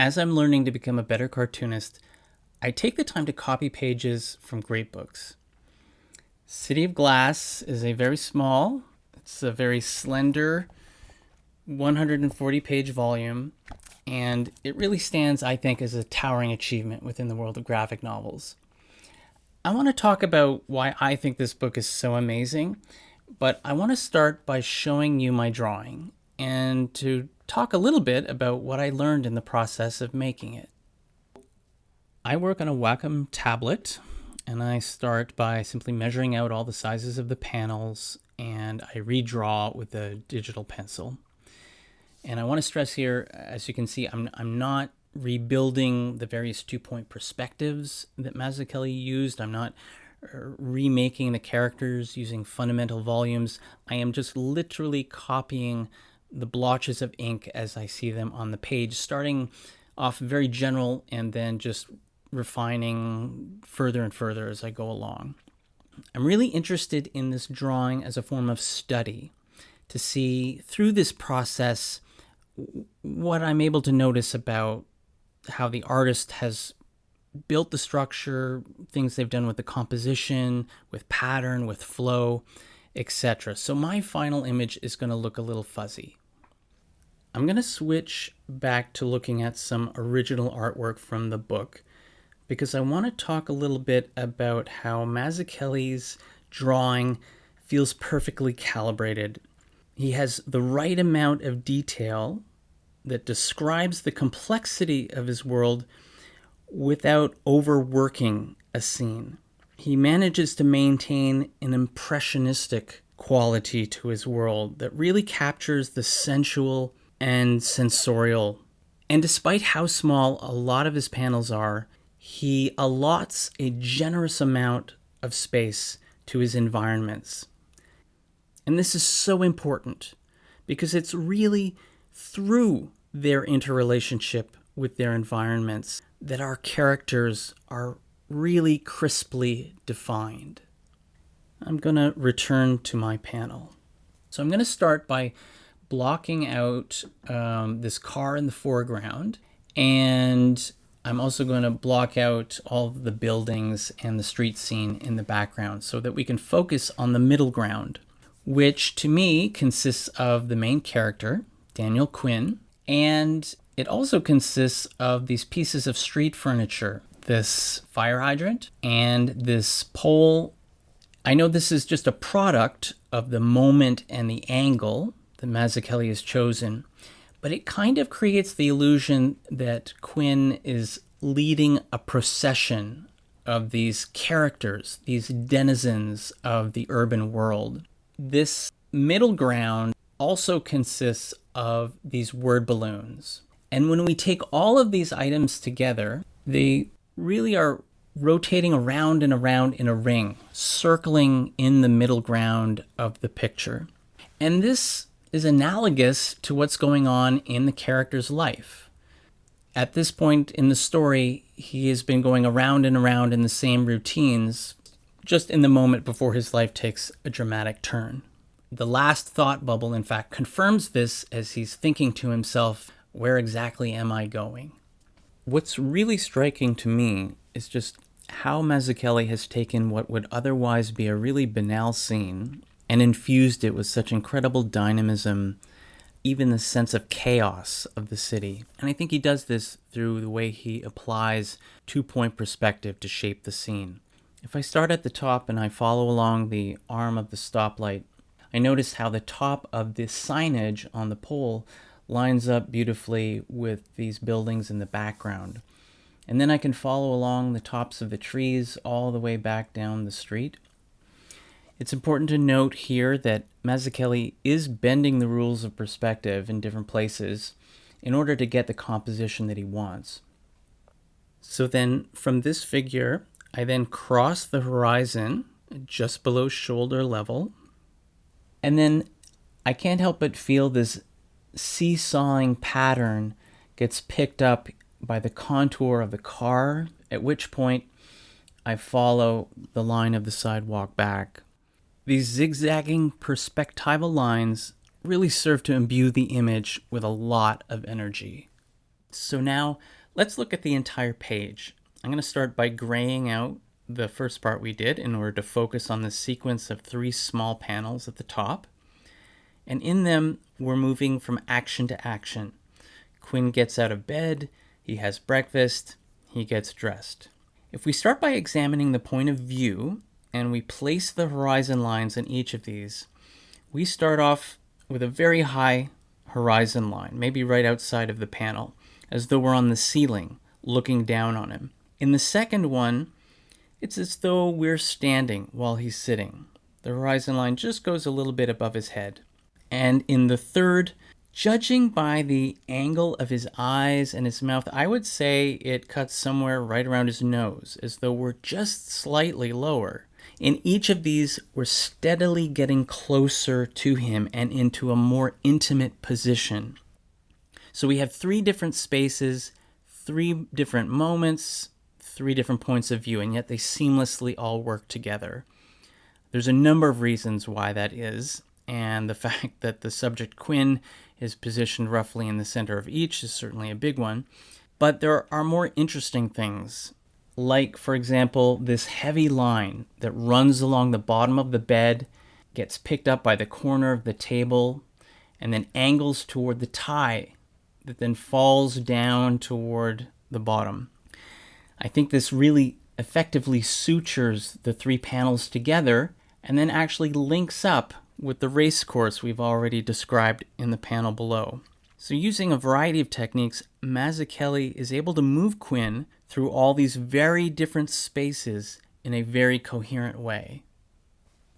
As I'm learning to become a better cartoonist, I take the time to copy pages from great books. City of Glass is a very small, it's a very slender 140 page volume, and it really stands, I think, as a towering achievement within the world of graphic novels. I want to talk about why I think this book is so amazing, but I want to start by showing you my drawing and to talk a little bit about what I learned in the process of making it. I work on a Wacom tablet, and I start by simply measuring out all the sizes of the panels, and I redraw with a digital pencil. And I want to stress here, as you can see, I'm not rebuilding the various two-point perspectives that Mazzucchelli used. I'm not remaking the characters using fundamental volumes. I am just literally copying the blotches of ink as I see them on the page, starting off very general and then just refining further and further as I go along. I'm really interested in this drawing as a form of study, to see through this process what I'm able to notice about how the artist has built the structure, things they've done with the composition, with pattern, with flow, etc. So my final image is going to look a little fuzzy. I'm going to switch back to looking at some original artwork from the book, because I want to talk a little bit about how Mazzucchelli's drawing feels perfectly calibrated. He has the right amount of detail that describes the complexity of his world without overworking a scene. He manages to maintain an impressionistic quality to his world that really captures the sensual and sensorial. And despite how small a lot of his panels are, he allots a generous amount of space to his environments. And this is so important because it's really through their interrelationship with their environments that our characters are really crisply defined. I'm going to return to my panel. So I'm going to start by blocking out this car in the foreground, and I'm also going to block out all of the buildings and the street scene in the background so that we can focus on the middle ground, which to me consists of the main character, Daniel Quinn, and it also consists of these pieces of street furniture, this fire hydrant and this pole. I know this is just a product of the moment and the angle that Mazzucchelli has chosen, but it kind of creates the illusion that Quinn is leading a procession of these characters, these denizens of the urban world. This middle ground also consists of these word balloons. And when we take all of these items together, they really are rotating around and around in a ring, circling in the middle ground of the picture. And this is analogous to what's going on in the character's life. At this point in the story, he has been going around and around in the same routines, just in the moment before his life takes a dramatic turn. The last thought bubble, in fact, confirms this as he's thinking to himself, where exactly am I going? What's really striking to me is just how Mazzucchelli has taken what would otherwise be a really banal scene and infused it with such incredible dynamism, even the sense of chaos of the city. And I think he does this through the way he applies two-point perspective to shape the scene. If I start at the top and I follow along the arm of the stoplight, I notice how the top of the signage on the pole lines up beautifully with these buildings in the background. And then I can follow along the tops of the trees all the way back down the street. It's important to note here that Mazzucchelli is bending the rules of perspective in different places in order to get the composition that he wants. So then from this figure, I then cross the horizon just below shoulder level. And then I can't help but feel this seesawing pattern gets picked up by the contour of the car, at which point I follow the line of the sidewalk back. These zigzagging perspectival lines really serve to imbue the image with a lot of energy. So now let's look at the entire page. I'm going to start by graying out the first part we did in order to focus on the sequence of 3 small panels at the top. And in them, we're moving from action to action. Quinn gets out of bed, he has breakfast, he gets dressed. If we start by examining the point of view, and we place the horizon lines in each of these, we start off with a very high horizon line, maybe right outside of the panel, as though we're on the ceiling, looking down on him. In the second one, it's as though we're standing while he's sitting. The horizon line just goes a little bit above his head. And in the third, judging by the angle of his eyes and his mouth, I would say it cuts somewhere right around his nose, as though we're just slightly lower. In each of these, we're steadily getting closer to him and into a more intimate position. So we have 3 different spaces, 3 different moments, 3 different points of view, and yet they seamlessly all work together. There's a number of reasons why that is, and the fact that the subject Quinn is positioned roughly in the center of each is certainly a big one. But there are more interesting things, like, for example, this heavy line that runs along the bottom of the bed, gets picked up by the corner of the table, and then angles toward the tie that then falls down toward the bottom. I think this really effectively sutures the 3 panels together and then actually links up with the race course we've already described in the panel below. So using a variety of techniques, Mazzucchelli is able to move Quinn through all these very different spaces in a very coherent way.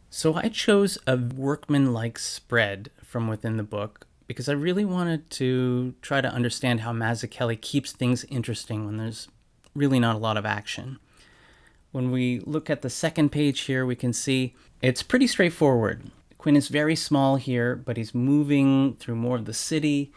So I chose a workman-like spread from within the book because I really wanted to try to understand how Mazzucchelli keeps things interesting when there's really not a lot of action. When we look at the second page here, we can see it's pretty straightforward. Quinn is very small here, but he's moving through more of the city.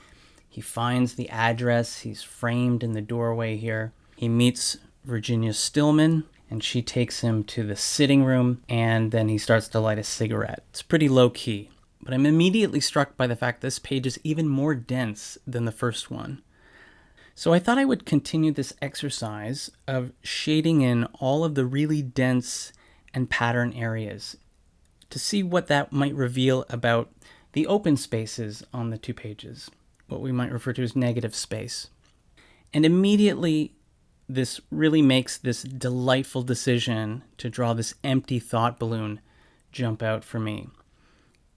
He finds the address. He's framed in the doorway here. He meets Virginia Stillman, and she takes him to the sitting room, and then he starts to light a cigarette. It's pretty low-key, but I'm immediately struck by the fact this page is even more dense than the first one. So I thought I would continue this exercise of shading in all of the really dense and pattern areas to see what that might reveal about the open spaces on the 2 pages, what we might refer to as negative space. And immediately, this really makes this delightful decision to draw this empty thought balloon jump out for me.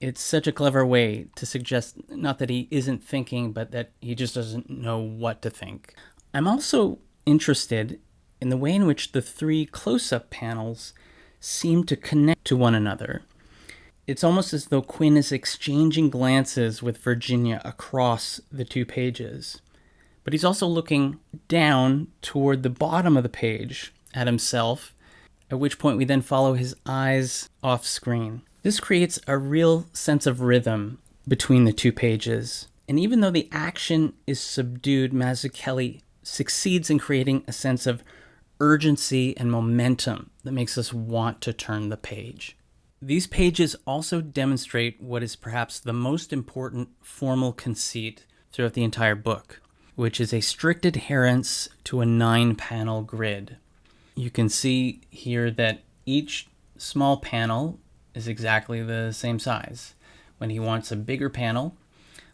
It's such a clever way to suggest not that he isn't thinking, but that he just doesn't know what to think. I'm also interested in the way in which the 3 close-up panels seem to connect to one another. It's almost as though Quinn is exchanging glances with Virginia across the 2 pages. But he's also looking down toward the bottom of the page at himself, at which point we then follow his eyes off screen. This creates a real sense of rhythm between the 2 pages. And even though the action is subdued, Mazzucchelli succeeds in creating a sense of urgency and momentum that makes us want to turn the page. These pages also demonstrate what is perhaps the most important formal conceit throughout the entire book, which is a strict adherence to a 9-panel grid. You can see here that each small panel is exactly the same size. When he wants a bigger panel,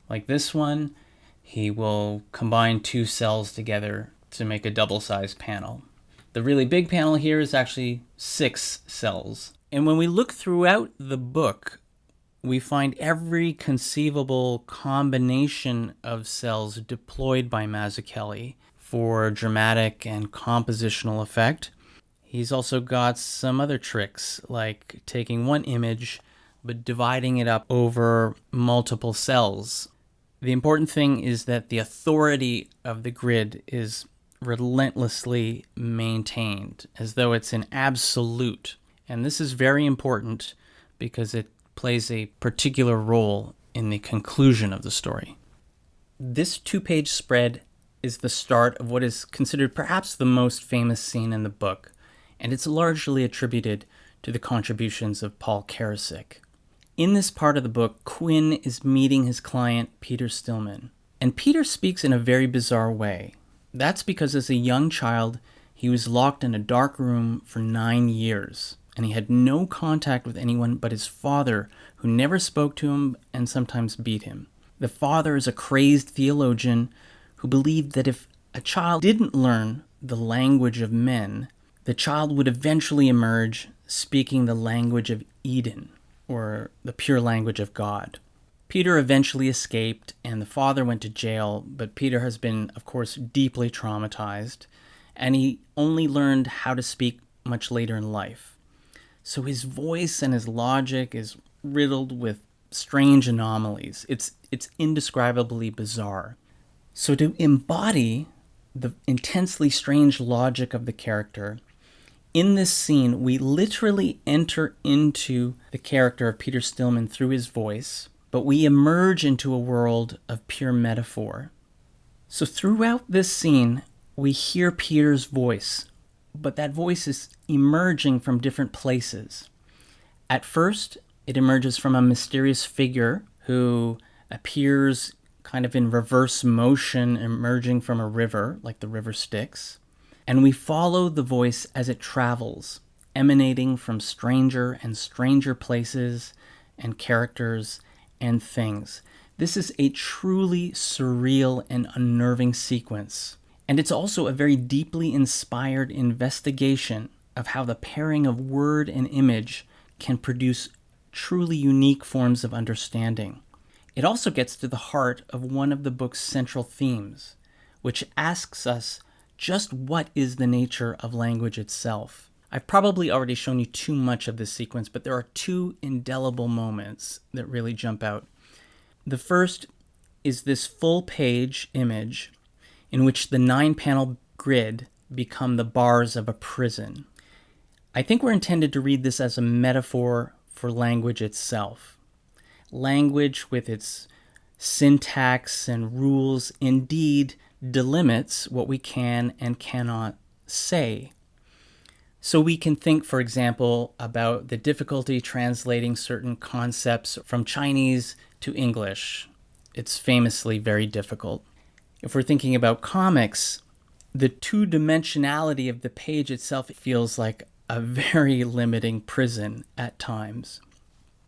like this one, he will combine 2 cells together to make a double-sized panel. The really big panel here is actually 6 cells. And when we look throughout the book, we find every conceivable combination of cells deployed by Mazzucchelli for dramatic and compositional effect. He's also got some other tricks, like taking one image but dividing it up over multiple cells. The important thing is that the authority of the grid is relentlessly maintained, as though it's an absolute. And this is very important because it plays a particular role in the conclusion of the story. This 2-page spread is the start of what is considered perhaps the most famous scene in the book, and it's largely attributed to the contributions of Paul Karasik. In this part of the book, Quinn is meeting his client, Peter Stillman, and Peter speaks in a very bizarre way. That's because as a young child, he was locked in a dark room for 9 years, and he had no contact with anyone but his father, who never spoke to him and sometimes beat him. The father is a crazed theologian who believed that if a child didn't learn the language of men, the child would eventually emerge speaking the language of Eden, or the pure language of God. Peter eventually escaped, and the father went to jail, but Peter has been, of course, deeply traumatized, and he only learned how to speak much later in life. So his voice and his logic is riddled with strange anomalies. It's indescribably bizarre. So to embody the intensely strange logic of the character, in this scene, we literally enter into the character of Peter Stillman through his voice, but we emerge into a world of pure metaphor. So throughout this scene, we hear Peter's voice, but that voice is emerging from different places. At first, it emerges from a mysterious figure who appears kind of in reverse motion, emerging from a river, like the river Styx. And we follow the voice as it travels, emanating from stranger and stranger places and characters and things. This is a truly surreal and unnerving sequence. And it's also a very deeply inspired investigation of how the pairing of word and image can produce truly unique forms of understanding. It also gets to the heart of one of the book's central themes, which asks us just what is the nature of language itself. I've probably already shown you too much of this sequence, but there are two indelible moments that really jump out. The first is this full-page image in which the 9-panel grid become the bars of a prison. I think we're intended to read this as a metaphor for language itself. Language with its syntax and rules indeed delimits what we can and cannot say. So we can think, for example, about the difficulty translating certain concepts from Chinese to English. It's famously very difficult. If we're thinking about comics, the two-dimensionality of the page itself feels like a very limiting prison at times.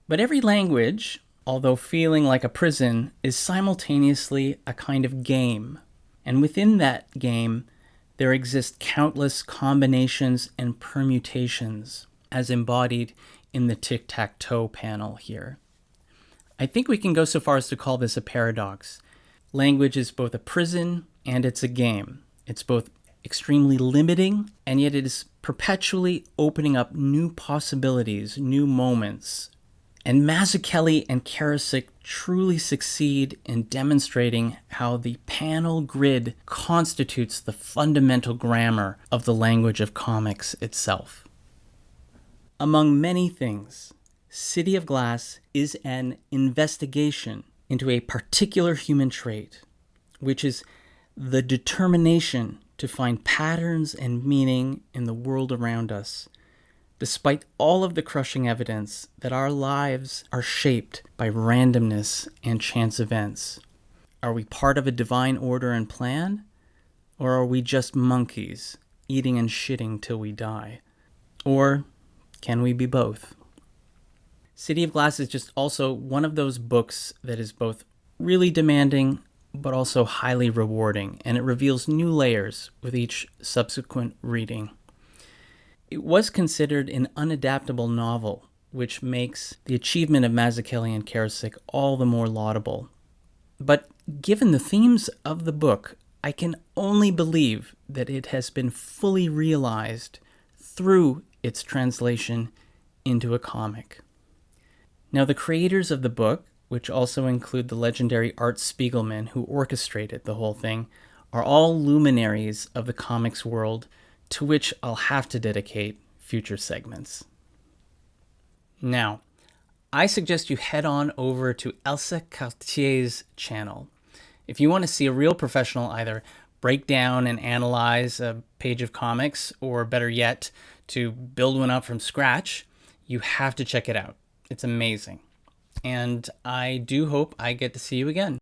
But every language, although feeling like a prison, is simultaneously a kind of game. And within that game, there exist countless combinations and permutations, as embodied in the tic-tac-toe panel here. I think we can go so far as to call this a paradox. Language is both a prison and it's a game. It's both extremely limiting, and yet it is perpetually opening up new possibilities, new moments. And Mazzucchelli and Karasik truly succeed in demonstrating how the panel grid constitutes the fundamental grammar of the language of comics itself. Among many things, City of Glass is an investigation into a particular human trait, which is the determination to find patterns and meaning in the world around us, despite all of the crushing evidence that our lives are shaped by randomness and chance events. Are we part of a divine order and plan? Or are we just monkeys, eating and shitting till we die? Or can we be both? City of Glass is just also one of those books that is both really demanding but also highly rewarding, and it reveals new layers with each subsequent reading. It was considered an unadaptable novel, which makes the achievement of Mazzucchelli and Karasik all the more laudable. But given the themes of the book, I can only believe that it has been fully realized through its translation into a comic. Now, the creators of the book, which also include the legendary Art Spiegelman, who orchestrated the whole thing, are all luminaries of the comics world, to which I'll have to dedicate future segments. Now, I suggest you head on over to Elsa Cartier's channel. If you want to see a real professional either break down and analyze a page of comics, or better yet, to build one up from scratch, you have to check it out. It's amazing. And I do hope I get to see you again.